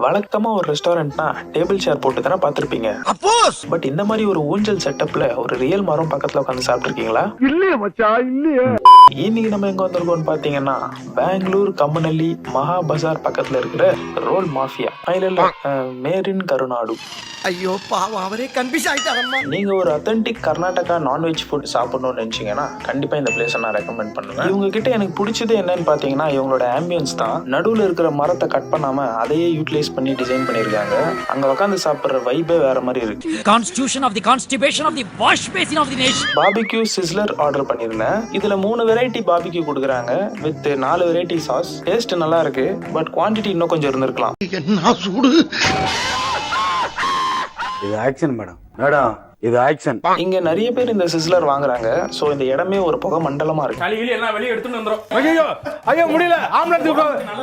வழக்கமா ஒரு ரெஸ்டாரண்ட்னா table chair போட்டு தானே பாத்திருப்பீங்க. பட் இந்த மாதிரி ஒரு ஊஞ்சல் செட்டப்ல ஒரு ரியல் மரம் பக்கத்துல உட்காந்து சாப்பிட்டுருக்கீங்களா? இல்லையே மச்சா, இல்லையே. இன்னைக்கு நம்ம எங்க வந்திருக்கோம்னு பாத்தீங்கன்னா பெங்களூர் கம்மனல்லி மகா பஜார் பக்கத்துல இருக்கிற ரோல் மாஃபியா இல்ல மேரின் கருநாடு. ஐயோ பாவம், அவரே கன்ஃபியூஸ் ஆயிட்டாரம்மா. நீங்க ஒரு அத்தன்டிக் கர்நாடகா நான்வெஜ் ஃபுட் சாப்பிடணும்னு நினைச்சீங்கன்னா கண்டிப்பா இந்த பிளேஸை நான் ரெக்கமெண்ட் பண்ணுவேன். இவங்க கிட்ட எனக்கு பிடிச்சது என்னன்னு பாத்தீங்கன்னா இவங்களோட ஆம்பியன்ஸ் தான். நடுவுல இருக்கிற மரத்தை கட் பண்ணாம அதையே யூட்டிலைஸ் பண்ணி டிசைன் பண்ணிருக்காங்க. அங்க உட்காந்து சாப்பிடுற வைபே வேற மாதிரி இருக்கு. Constitution of the constipation of the wash basin of the nation. Barbecue sizzler order பண்ணிருந்தேன். இதுல 3 வெரைட்டி பாபிக்யூ கொடுக்குறாங்க வித் 4 வெரைட்டி சாஸ். டேஸ்ட் நல்லா இருக்கு, பட் குவான்டிட்டி இன்னும் கொஞ்சம் இருந்திருக்கலாம். என்ன சூடு. இது ஆக்ஷன் மேடம், இது ஆக்ஷன். இங்க நிறைய பேர் இந்த சிஸ்லர் வாங்குறாங்க. சோ இந்த இடமே ஒரு புகை மண்டலமா இருக்கு. கலிகளி எல்லாம் வெளிய எடுத்துட்டு வந்துரும். ஐயோ முடியல, ஆம்புலன்ஸ்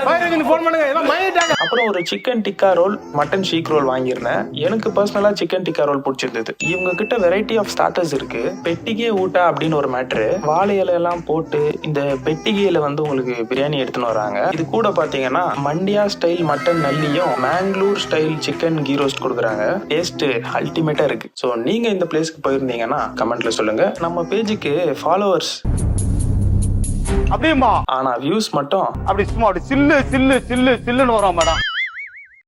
ஃபயருக்கு ஃபோன் பண்ணுங்க, எல்லாம் மயங்கிட்டாங்க. அப்புறம் ஒரு chicken tikka roll, mutton seekh roll வாங்கியிருந்தேன். எனக்கு பர்சனலா சிக்கன் டிக்கா ரோல் பிடிச்சிருந்தது. இவங்க கிட்ட வெரைட்டி ஆஃப் ஸ்டார்டர்ஸ் இருக்கு. பெட்டிகே ஊட்டா அப்படின்னு ஒரு மேட்ரு. வாழை இலை எல்லாம் போட்டு இந்த பெட்டிகையில வந்து உங்களுக்கு பிரியாணி எடுத்துன்னு வராங்க. இது கூட பாத்தீங்கன்னா மண்டியா ஸ்டைல் மட்டன் நல்லியும் Mangalore style chicken ghee roast கொடுக்குறாங்க. டேஸ்ட் அல்டிமேட்டா இருக்கு. சோ நீங்க இந்த பிளேஸ்க்கு போயிருந்தீங்கன்னா கமெண்ட்ல சொல்லுங்க. நம்ம பேஜுக்கு ஃபாலோவர்ஸ் அப்படியேமா, ஆனா வியூஸ் மட்டும் அப்படி சும்மா அப்படி சில்லுன்னு வரோம் மேடம்.